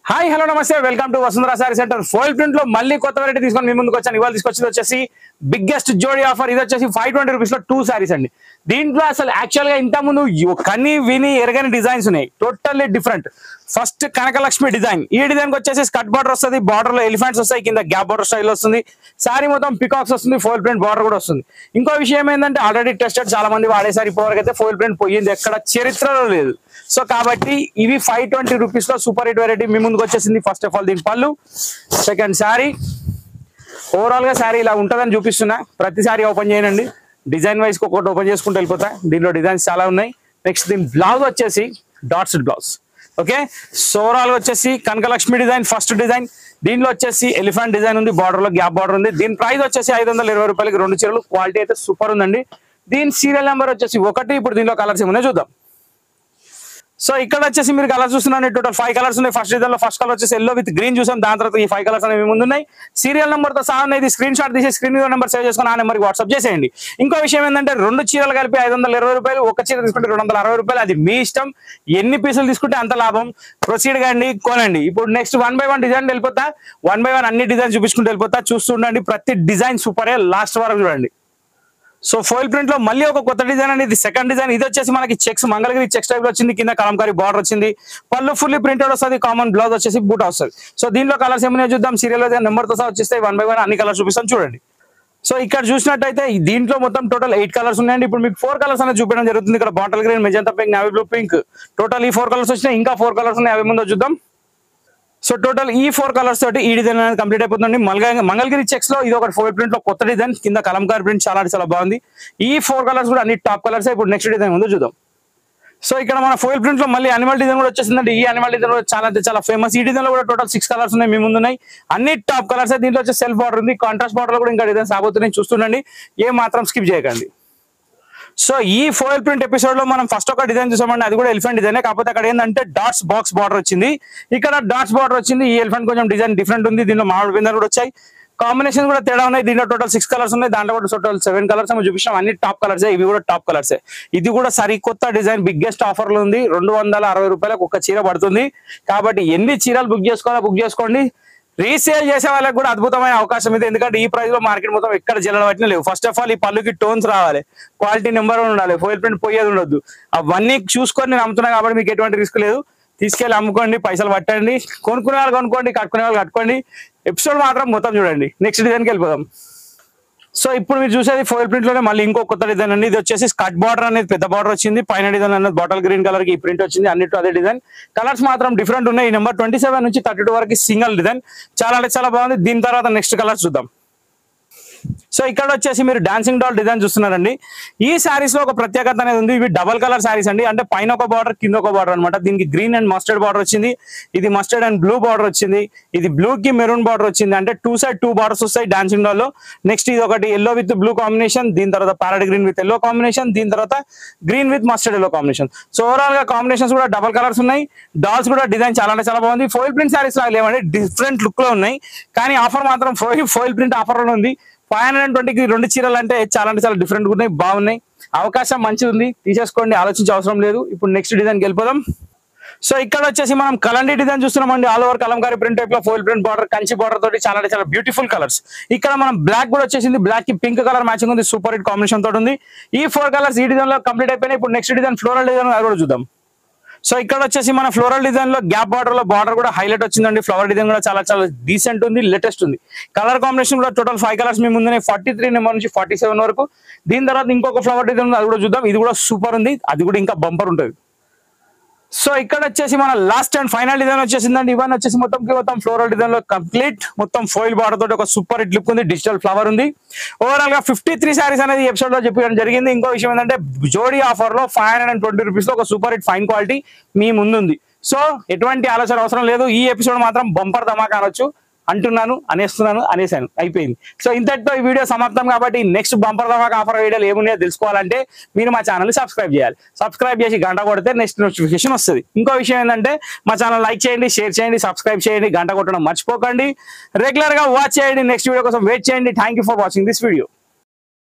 Hi hello నమస్తే welcome to Vasundhara sorry centre. Foil print లో మళ్ళీ కొత్త వెరైటీ తీసుకొని మీ ముందుకు వచ్చాను. ఇవాళ తీసుకొచ్చింది వచ్చేసి బిగ్గెస్ట్ జోడీ ఆఫర్. ఇది వచ్చేసి 520 రూపీస్ లో 2 సారీస్ అండి. దీంట్లో అసలు యాక్చువల్ గా ఇంత ముందు కన్ని విని ఎరగని డిజైన్స్ ఉన్నాయి, totally different. First Kanakalakshmi design. ఈ డిజైన్ కి వచ్చేసి స్కట్ బార్డర్ వస్తుంది, బార్డర్ లో ఎలిఫెంట్స్ వస్తాయి, కింద గ్యాప్ బార్డర్ స్టైల్ వస్తుంది, సారీ మొత్తం పికాక్స్ వస్తుంది, ఫోయిల్ ప్రింట్ బార్డర్ కూడా వస్తుంది. ఇంకో విషయం ఏంటంటే ఆల్రెడీ టెస్టెడ్, చాలా మంది వాడేసారి ఇప్పటివరకు అయితే ఫోయిల్ ప్రింట్ పోయింది ఎక్కడ చరిత్రలో లేదు. సో కాబట్టి ఇవి 520 రూపీస్ లో సూపర్ హిట్ వెరైటీ మీ ముందుకు వచ్చేసింది. ఫస్ట్ ఆఫ్ ఆల్ దీని పళ్ళు, సెకండ్ శారీ, ఓవరాల్ గా శారీ ఇలా ఉంటుందని చూపిస్తున్నా. ప్రతి శారీ ఓపెన్ చేయనండి, డిజైన్ వైజ్ ఒకటి ఓపెన్ చేసుకుంటూ వెళ్ళిపోతా. దీనిలో డిజైన్స్ చాలా ఉన్నాయి. నెక్స్ట్ దీని బ్లౌజ్ వచ్చేసి dots blouse. Okay, so overall వచ్చేసి కనకలక్ష్మి డిజైన్ ఫస్ట్ డిజైన్. దీనిలో వచ్చేసి ఎలిఫెంట్ డిజైన్ ఉంది, బార్డర్ లో గ్యాప్ బార్డర్ ఉంది. దీని ప్రైస్ వచ్చేసి 520 రూపాయలకి 2 చీరలు. క్వాలిటీ అయితే సూపర్ ఉందండి. దీని సీరియల్ నెంబర్ వచ్చేసి 1. ఇప్పుడు దీనిలో కలర్స్ ఏమన్నా చూద్దాం. సో ఇక్కడ వచ్చేసి మీరు కలర్ చూస్తున్నాను, టోటల్ 5 కలర్స్ ఉన్నాయి. ఫస్ట్ డిజైన్ లో ఫస్ట్ కలర్ వచ్చేసి ఎల్లో విత్ గ్రీన్ చూసాం. దాని తర్వాత ఈ 5 కలర్స్ అనేవి ముందు ఉన్నాయి. సీరియల్ నెంబర్ తో సహా అనేది స్క్రీన్ షాట్ తీసి స్క్రీన్ నెంబర్ సేవ్ చేసుకుని ఆ నెంబర్కి వాట్సాప్ చేసేయండి. ఇంకో విషయం ఏంటంటే 2 చీరలు కలిపి 520 రూపాయలు, ఒక చీర తీసుకుంటే 260 రూపాయలు. అది మీ ఇష్టం, ఎన్ని పీసులు తీసుకుంటే అంత లాభం. ప్రొసీడ్ కండి, కొనండి. ఇప్పుడు నెక్స్ట్ 1 by 1 డిజైన్ వెళ్ళిపోతా. 1 by 1 అన్ని డిజైన్ చూపించుకుంటూ వెళ్ళిపోతా. చూస్తుండండి, ప్రతి డిజైన్ సూపరే, లాస్ట్ వరకు చూడండి. సో ఫోయిల్ ప్రింట్ లో మళ్ళీ ఒక కొత్త డిజైన్ అండి. ఇది సెకండ్ డిజైన్. ఇది వచ్చేసి మనకి చెక్స్, మంగళగిరి చెక్స్ టైప్ లో వచ్చింది. కింద కలంకారీ బార్డర్ వచ్చింది, పళ్ళు ఫుల్లీ ప్రింటెడ్ వస్తుంది, కామన్ బ్లౌజ్ వచ్చేసి బూట్ వస్తుంది. సో దీనిలో కలర్స్ ఏమైనా చూద్దాం. సీరియల్ నెంబర్ తో సహా వచ్చేస్తే 1 by 1 అన్ని కలర్స్ చూపిస్తాం చూడండి. సో ఇక్కడ చూసినట్టయితే దీంట్లో మొత్తం టోటల్ 8 కలర్స్ ఉన్నాయండి. ఇప్పుడు మీకు 4 కలర్స్ అనేది చూపించడం జరుగుతుంది. ఇక్కడ bottle green, magenta pink, navy blue, pink, total ఈ 4 కలర్స్ వచ్చినాయి. ఇంకా 4 కలర్స్ ఉన్నాయి, అవి ముందు చూద్దాం. సో టోటల్ ఈ 4 కలర్స్ తోటి ఈ డిజైన్ అనేది కంప్లీట్ అయిపోతుంది. మంగళగిరి చెక్స్ లో ఇది ఒక ఫోయిల్ ప్రింట్ లో కొత్త డిజైన్, కింద కలంకారీ ప్రింట్ చాలా బాగుంది. ఈ 4 కలర్స్ కూడా అన్ని టాప్ కలర్స్. ఇప్పుడు నెక్స్ట్ డిజైన్ ముందు చూద్దాం. సో ఇక్కడ మన ఫోయిల్ ప్రింట్ లో మళ్ళీ అనిమల్ డిజైన్ కూడా వచ్చేసిందండి. ఈ అనిమల్ డిజైన్ కూడా చాలా ఫేమస్. ఈ డిజైన్ లో కూడా టోటల్ 6 కలర్స్ ఉన్నాయి, మీ ముందు ఉన్నాయి. అన్ని టాప్ కలర్స్. దీంట్లో వచ్చే సెల్ఫ్ బార్డర్ ఉంది, కాంట్రాస్ట్ బార్డర్ లో కూడా ఇంకా డిజైన్స్ రాబోతున్నాయి. చూస్తుండండి, ఏ మాత్రం స్కిప్ చేయకండి. సో ఈ ఫోయిల్ ప్రింట్ ఎపిసోడ్ లో మనం ఫస్ట్ ఒక డిజైన్ చూసామండి. అది కూడా ఎలిఫెంట్ డిజైన్. కాకపోతే అక్కడ ఏంటంటే డాట్స్ బాక్స్ బార్డర్ వచ్చింది, ఇక్కడ డాట్స్ బార్డర్ వచ్చింది. ఈ ఎలిఫెంట్ కొంచెం డిజైన్ డిఫరెంట్ ఉంది. దీనిలో మామిడి బిందెలు కూడా వచ్చాయి, కాంబినేషన్ కూడా తేడా ఉన్నాయి. దీంట్లో టోటల్ 6 కలర్స్ ఉన్నాయి, దాంట్లో కూడా టోటల్ 7 కలర్స్ చూపించాం. అన్ని టాప్ కలర్స్, ఇవి కూడా టాప్ కలర్స్. ఇది కూడా సరికొత్త డిజైన్, బిగ్గెస్ట్ ఆఫర్ లో ఉంది. 260 రూపాయలకు ఒక చీర పడుతుంది. కాబట్టి ఎన్ని చీరలు బుక్ చేసుకోవాలో బుక్ చేసుకోండి. రీసేల్ చేసే వాళ్ళకి కూడా అద్భుతమైన అవకాశం ఇది. ఎందుకంటే ఈ ప్రైస్ లో మార్కెట్ మొత్తం ఎక్కడ జిల్లలు పట్టిన లేవు. ఫస్ట్ ఆఫ్ ఆల్ ఈ పళ్ళుకి టోన్స్ రావాలి, క్వాలిటీ నెంబర్ ఉండాలి, ఫోయిల్ ప్రింట్ పోయేది ఉండొద్దు. అవన్నీ చూసుకొని నేను అమ్ముతున్నా కాబట్టి మీకు ఎటువంటి రిస్క్ లేదు. తీసుకెళ్ళి అమ్ముకోండి, పైసలు పట్టండి. కొనుక్కునే వాళ్ళు కొనుక్కోండి, కట్టుకునే వాళ్ళు కట్టుకోండి. ఎపిసోడ్ మాత్రం మొత్తం చూడండి. నెక్స్ట్ డిజైన్కి వెళ్ళిపోదాం. సో ఇప్పుడు మీరు చూసేది ఫోయిల్ ప్రింట్ లోనే మళ్ళీ ఇంకో కొత్త డిజైన్ అండి. ఇది వచ్చేసి స్కట్ బార్డర్ అనేది పెద్ద బార్డర్ వచ్చింది, పైన డిజైన్ అనేది బాటిల్ గ్రీన్ కలర్ కి ఈ ప్రింట్ వచ్చింది. అన్నిట్లో అదే డిజైన్. కలర్స్ మాత్రం డిఫరెంట్ ఉన్నాయి. ఈ నెంబర్ 27 నుంచి 32 వరకు సింగిల్ డిజైన్. చాలా బాగుంది. దీని తర్వాత నెక్స్ట్ కలర్ చూద్దాం. సో ఇక్కడ వచ్చేసి మీరు డాన్సింగ్ డాల్ డిజైన్ చూస్తున్నారండి. ఈ శారీస్ లో ఒక ప్రత్యేకత అనేది ఉంది. ఇవి డబల్ కలర్ శారీస్ అండి. అంటే పైన ఒక బార్డర్, కింద ఒక బార్డర్ అనమాట. దీనికి గ్రీన్ అండ్ మస్టర్డ్ బార్డర్ వచ్చింది, ఇది మస్టర్డ్ అండ్ బ్లూ బార్డర్ వచ్చింది, ఇది బ్లూ కి మెరూన్ బార్డర్ వచ్చింది. అంటే 2 సైడ్ 2 బార్డర్స్ వస్తాయి డాన్సింగ్ డాల్ లో. నెక్స్ట్ ఇది ఒకటి ఎల్లో విత్ బ్లూ కాంబినేషన్, దీని తర్వాత parrot green with yellow combination, దీని తర్వాత green with mustard yellow combination. So overall గా కాంబినేషన్స్ కూడా డబల్ కలర్స్ ఉన్నాయి. డాల్స్ కూడా డిజైన్ చాలా బాగుంది. ఫోయిల్ ప్రింట్ శారీస్ లాగా లేవండి, డిఫరెంట్ లుక్ లో ఉన్నాయి. కానీ ఆఫర్ మాత్రం ఫోయిల్ ప్రింట్ ఆఫర్ లో ఉంది. 520కి 2 చీరలు అంటే చాలా డిఫరెంట్ ఉన్నాయి, బాగున్నాయి. అవకాశం మంచిగా ఉంది, తీసేసుకోండి, ఆలోచించే అవసరం లేదు. ఇప్పుడు నెక్స్ట్ డిజైన్కి వెళ్ళిపోదాం. సో ఇక్కడ వచ్చేసి మనం కలండీ డిజైన్ చూస్తున్నామండి. All over kalamkari print type లో foil print border, Kanchi border తోటి చాలా బ్యూటిఫుల్ కలర్స్. ఇక్కడ మనం బ్లాక్ కూడా వచ్చేసింది, బ్లాక్ కి పింక్ కలర్ మ్యాచింగ్ ఉంది, సూపర్ హిట్ కాంబినేషన్ తోటి ఉంది. ఈ 4 కలర్స్ ఈ డిజైన్ లో కంప్లీట్ అయిపోయినాయి. ఇప్పుడు నెక్స్ట్ డిజైన్ ఫ్లోరల్ డిజైన్, అది కూడా చూద్దాం. సో ఇక్కడ వచ్చేసి మన ఫ్లోరల్ డిజైన్ లో గ్యాప్ బార్డర్ లో బార్డర్ కూడా హైలైట్ వచ్చిందండి. ఫ్లవర్ డిజైన్ కూడా చాలా డీసెంట్ ఉంది, లేటెస్ట్ ఉంది. కలర్ కాంబినేషన్ కూడా టోటల్ 5 కలర్స్ మీ ముందునే, 43 నెంబర్ నుంచి 47 వరకు. దీని తర్వాత ఇంకొక ఫ్లవర్ డిజైన్ అది కూడా చూద్దాం. ఇది కూడా సూపర్ ఉంది, అది కూడా ఇంకా బంపర్ ఉంటుంది. సో ఇక్కడ వచ్చేసి మన లాస్ట్ అండ్ ఫైనల్ డిజైన్ వచ్చేసిందండి. ఇవన్నీ వచ్చేసి మొత్తం ఫ్లోరల్ డిజైన్ లో కంప్లీట్ మొత్తం ఫోయిల్ బార్డర్ తోటి ఒక సూపర్ హిట్ లుక్ ఉంది, డిజిటల్ ఫ్లవర్ ఉంది. ఓవరాల్ గా 53 శారీస్ అనేది ఎపిసోడ్ లో చెప్పడం జరిగింది. ఇంకో విషయం ఏంటంటే జోడీ ఆఫర్ లో 520 రూపీస్ లో ఒక సూపర్ హిట్ ఫైన్ క్వాలిటీ మీ ముందు ఉంది. సో ఎటువంటి ఆలోచన అవసరం లేదు. ఈ ఎపిసోడ్ మాత్రం బంపర్ ధమాకా అనొచ్చు. అనేసాను, అయిపోయింది. సో ఇంతటితో ఈ వీడియో సమాప్తం. కాబట్టి నెక్స్ట్ బంపర్ ధమాకా ఆఫర్ వీడియోలు ఏమున్నాయో తెలుసుకోవాలంటే మీరు మా ఛానల్ సబ్స్క్రైబ్ చేయాలి. సబ్స్క్రైబ్ చేసి గంట కొడితే నెక్స్ట్ నోటిఫికేషన్ వస్తుంది. ఇంకో విషయం ఏంటంటే మా ఛానల్ లైక్ చేయండి, షేర్ చేయండి, సబ్స్క్రైబ్ చేయండి, గంట కొట్టడం మర్చిపోకండి. రెగ్యులర్ గా వాచ్ చేయండి. నెక్స్ట్ వీడియో కోసం వెయిట్ చేయండి. Thank you for watching this video.